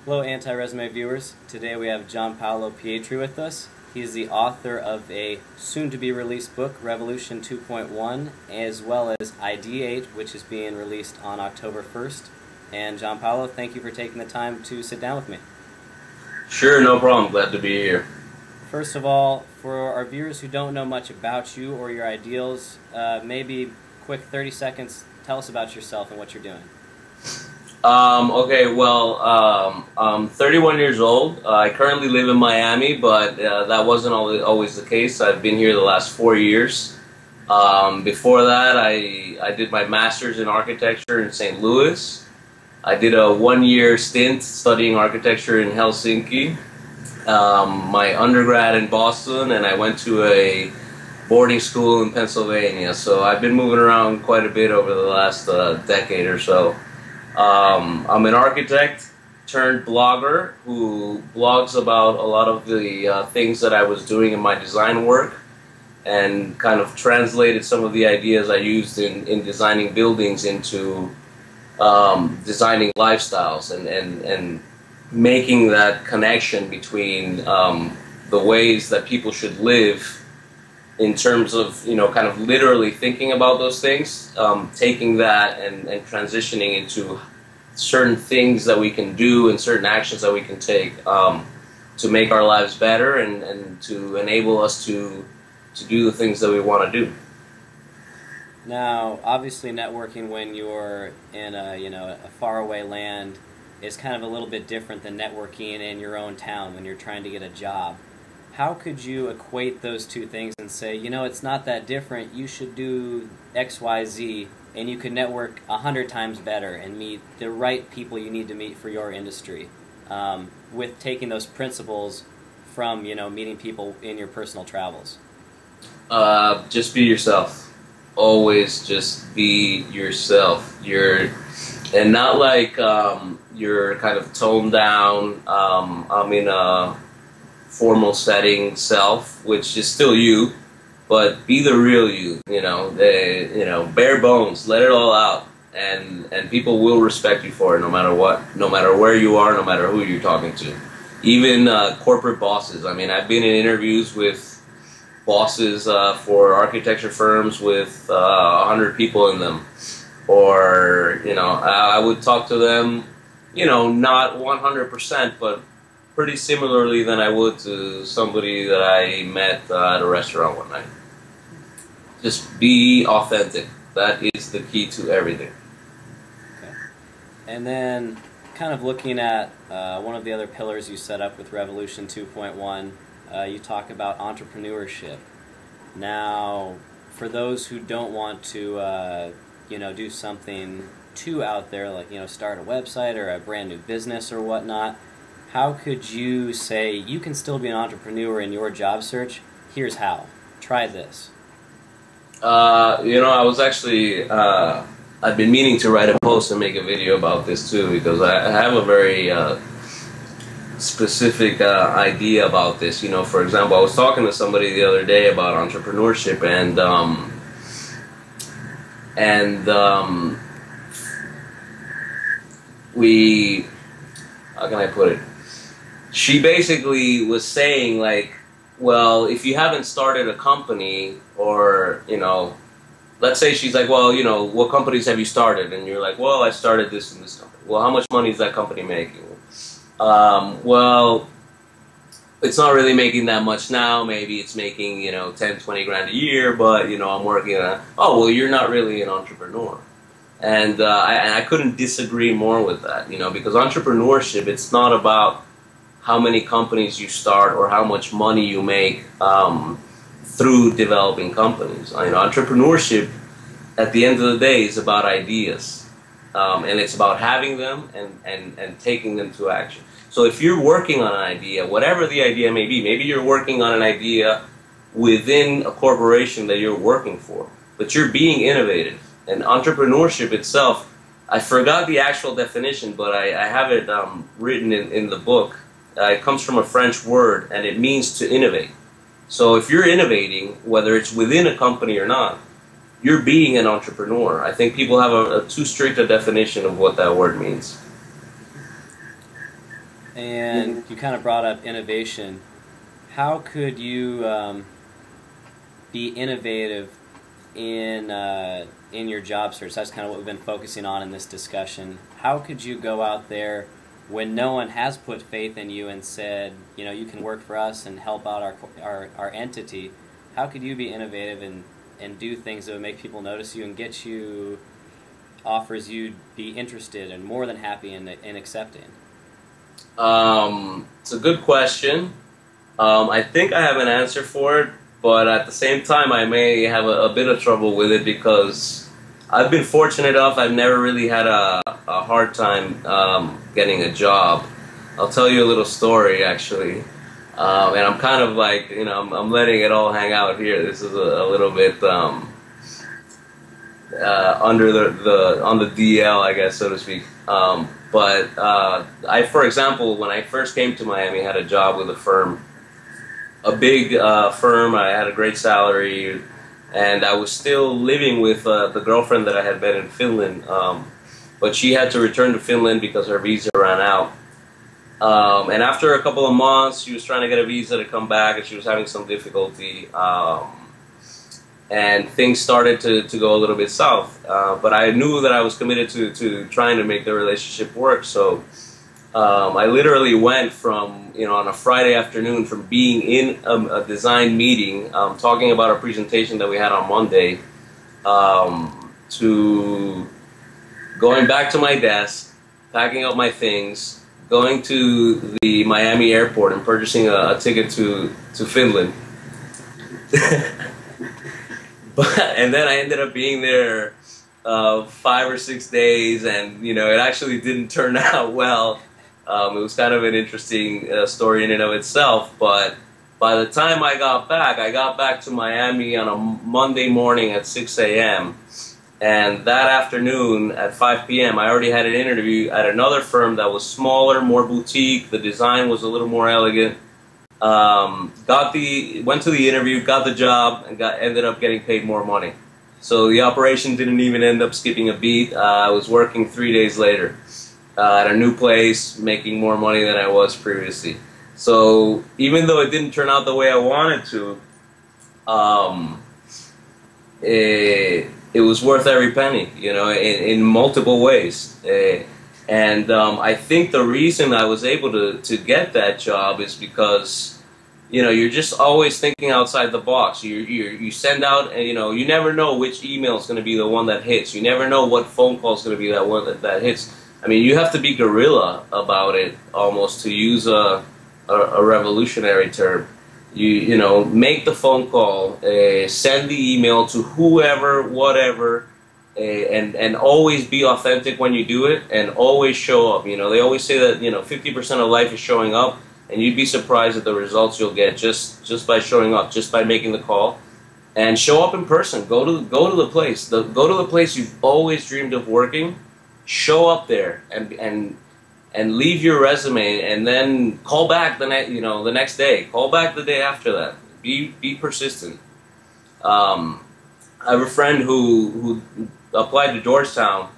Hello, anti-resume viewers. Today we have Gianpaolo Pietri with us. He's the author of a soon-to-be-released book, Revolution 2.1, as well as Ideate, which is being released on October 1st. And Gianpaolo, thank you for taking the time to sit down with me. Sure, no problem. Glad to be here. First of all, for our viewers who don't know much about you or your ideals, maybe quick 30 seconds, tell us about yourself and what you're doing. Okay, well, I'm 31 years old. I currently live in Miami, but that wasn't always the case. I've been here the last 4 years. Before that, I did my master's in architecture in St. Louis. I did a one-year stint studying architecture in Helsinki, my undergrad in Boston, and I went to a boarding school in Pennsylvania. So I've been moving around quite a bit over the last decade or so. I'm an architect turned blogger who blogs about a lot of the things that I was doing in my design work and kind of translated some of the ideas I used in designing buildings into designing lifestyles and making that connection between the ways that people should live in terms of, you know, kind of literally thinking about those things, taking that and transitioning into certain things that we can do and certain actions that we can take to make our lives better and to enable us to do the things that we want to do. Now, obviously networking when you're in a faraway land is kind of a little bit different than networking in your own town when you're trying to get a job. How could you equate those two things and say, you know, it's not that different, you should do X, Y, Z, and you could network 100 times better and meet the right people you need to meet for your industry, with taking those principles from, you know, meeting people in your personal travels? Just be yourself. Always just be yourself. And not like you're kind of toned down, I'm in a formal setting self, which is still you, but be the real you, you know, bare bones, let it all out, and people will respect you for it no matter what, no matter where you are, no matter who you're talking to. Even corporate bosses. I mean, I've been in interviews with bosses for architecture firms with 100 people in them, or, you know, I would talk to them, you know, not 100%, but pretty similarly than I would to somebody that I met at a restaurant one night. Just be authentic. That is the key to everything. Okay. And then kind of looking at one of the other pillars you set up with Revolution 2.1, you talk about entrepreneurship. Now, for those who don't want to you know, do something too out there, like, you know, start a website or a brand new business or whatnot, how could you say you can still be an entrepreneur in your job search? Here's how. Try this. You know, I was actually, I've been meaning to write a post and make a video about this too, because I have a very specific idea about this. You know, for example, I was talking to somebody the other day about entrepreneurship, and we, how can I put it? She basically was saying, like, well, if you haven't started a company, or, you know, let's say she's like, well, you know, what companies have you started? And you're like, well, I started this and this company. Well, how much money is that company making? Well, it's not really making that much now. Maybe it's making, you know, 10, 20 grand a year, but, you know, I'm working on, oh, well, you're not really an entrepreneur. And I couldn't disagree more with that, you know, because entrepreneurship, it's not about how many companies you start or how much money you make through developing companies. You know, entrepreneurship, at the end of the day, is about ideas. And it's about having them and taking them to action. So if you're working on an idea, whatever the idea may be, maybe you're working on an idea within a corporation that you're working for, but you're being innovative. And entrepreneurship itself, I forgot the actual definition, but I have it written in the book. It comes from a French word, and it means to innovate. So if you're innovating, whether it's within a company or not, you're being an entrepreneur. I think people have a too strict a definition of what that word means. and you kind of brought up innovation. How could you be innovative in your job search? That's kind of what we've been focusing on in this discussion. How could you go out there when no one has put faith in you and said, you know, you can work for us and help out our entity? How could you be innovative and do things that would make people notice you and get you offers you'd be interested and more than happy in accepting? It's a good question. I think I have an answer for it, but at the same time, I may have a bit of trouble with it because I've been fortunate enough. I've never really had a hard time getting a job. I'll tell you a little story, actually. And I'm kind of like, you know, I'm letting it all hang out here. This is a little bit under on the DL, I guess, so to speak. But for example, when I first came to Miami, I had a job with a firm, a big firm. I had a great salary, and I was still living with the girlfriend that I had met in Finland. But she had to return to Finland because her visa ran out. And after a couple of months, she was trying to get a visa to come back, and she was having some difficulty. And things started to go a little bit south. But I knew that I was committed to trying to make the relationship work. So I literally went from, you know, on a Friday afternoon, from being in a design meeting, talking about a presentation that we had on Monday, to going back to my desk, packing up my things, going to the Miami airport and purchasing a ticket to Finland. And then I ended up being there 5 or 6 days, and you know, it actually didn't turn out well. It was kind of an interesting story in and of itself. But by the time I got back to Miami on a Monday morning at 6 a.m. And that afternoon at 5 p.m. I already had an interview at another firm that was smaller, more boutique. The design was a little more elegant. Went to the interview, got the job, and ended up getting paid more money. So the operation didn't even end up skipping a beat. I was working 3 days later at a new place, making more money than I was previously. So even though it didn't turn out the way I wanted to, it was worth every penny, you know, in multiple ways. And I think the reason I was able to get that job is because, you know, you're just always thinking outside the box. You send out, and you know, you never know which email is going to be the one that hits. You never know what phone call is going to be that one that hits. I mean, you have to be guerrilla about it, almost, to use a revolutionary term. You know, make the phone call, send the email to whoever, whatever. And always be authentic when you do it, and always show up. You know, they always say that, you know, 50% of life is showing up, and you'd be surprised at the results you'll get just by showing up, just by making the call. And show up in person. Go to the place. Go to the place you've always dreamed of working. Show up there and leave your resume, and then call back the next day. Call back the day after that. Be persistent. I have a friend who applied to Georgetown,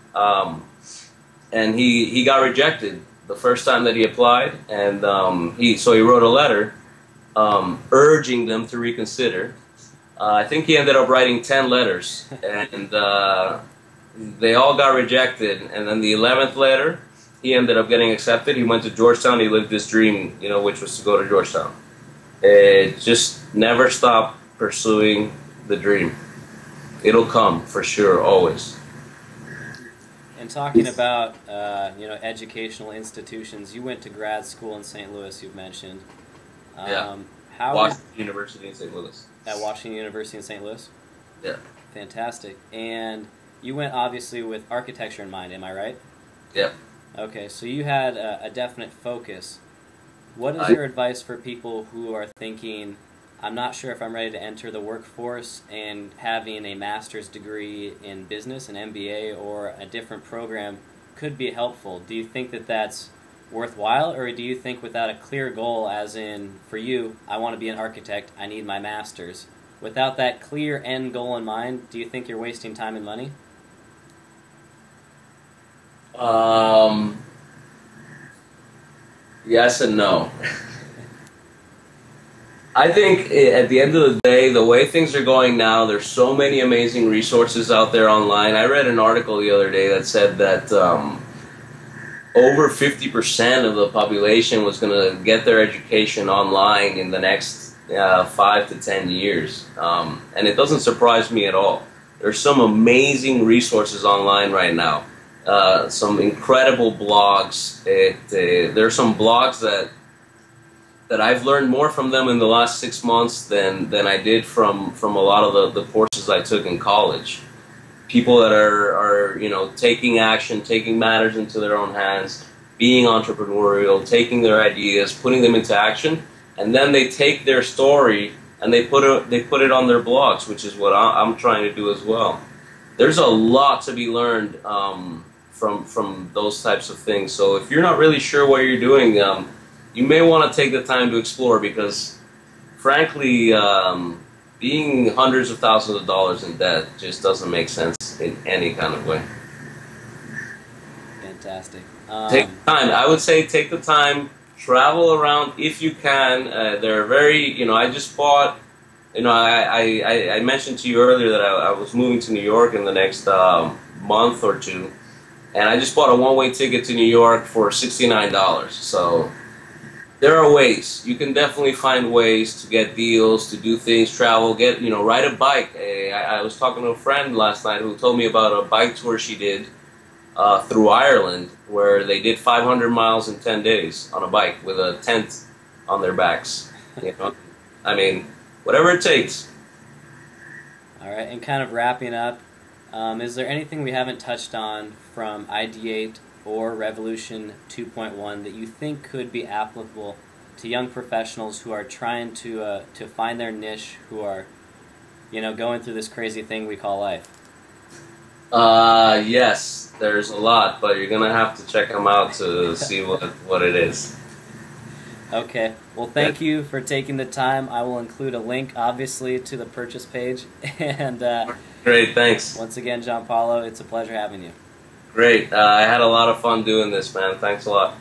and he got rejected the first time that he applied, and so he wrote a letter urging them to reconsider. I think he ended up writing 10 letters, and they all got rejected. And then the 11th letter, he ended up getting accepted. He went to Georgetown. He lived his dream, you know, which was to go to Georgetown. Just never stop pursuing the dream. It'll come for sure, always. And talking about you know, educational institutions, you went to grad school in St. Louis. You've mentioned. Yeah. Washington University in St. Louis. At Washington University in St. Louis. Yeah. Fantastic. And you went obviously with architecture in mind. Am I right? Yeah. Okay, so you had a definite focus. What is your advice for people who are thinking, I'm not sure if I'm ready to enter the workforce, and having a master's degree in business, an MBA, or a different program could be helpful? Do you think that that's worthwhile, or do you think without a clear goal, as in, for you, I want to be an architect, I need my master's, without that clear end goal in mind, do you think you're wasting time and money? Yes and no. I think at the end of the day, the way things are going now, there's so many amazing resources out there online. I read an article the other day that said that over 50% of the population was going to get their education online in the next 5 to 10 years. And it doesn't surprise me at all. There's some amazing resources online right now. Some incredible blogs. There's some blogs that I've learned more from them in the last 6 months than I did from a lot of the courses I took in college. People that are you know, taking action, taking matters into their own hands, being entrepreneurial, taking their ideas, putting them into action, and then they take their story and they put it on their blogs, which is what I'm trying to do as well. There's a lot to be learned from those types of things. So if you're not really sure what you're doing, you may want to take the time to explore, because frankly, being hundreds of thousands of dollars in debt just doesn't make sense in any kind of way. Fantastic. Take the time. I would say take the time, travel around if you can. They're very, you know, I just bought, you know, I mentioned to you earlier that I was moving to New York in the next month or two, and I just bought a one-way ticket to New York for $69. So there are ways. You can definitely find ways to get deals, to do things, travel, get, you know, ride a bike. I was talking to a friend last night who told me about a bike tour she did through Ireland, where they did 500 miles in 10 days on a bike with a tent on their backs. You know, I mean, whatever it takes. All right, and kind of wrapping up, is there anything we haven't touched on from Ideate or Revolution 2.1 that you think could be applicable to young professionals who are trying to find their niche, who are, you know, going through this crazy thing we call life? Yes, there's a lot, but you're gonna have to check them out to see what it is. Okay. Well, thank you for taking the time. I will include a link, obviously, to the purchase page. And great, thanks. Once again, Gianpaolo, it's a pleasure having you. Great. I had a lot of fun doing this, man. Thanks a lot.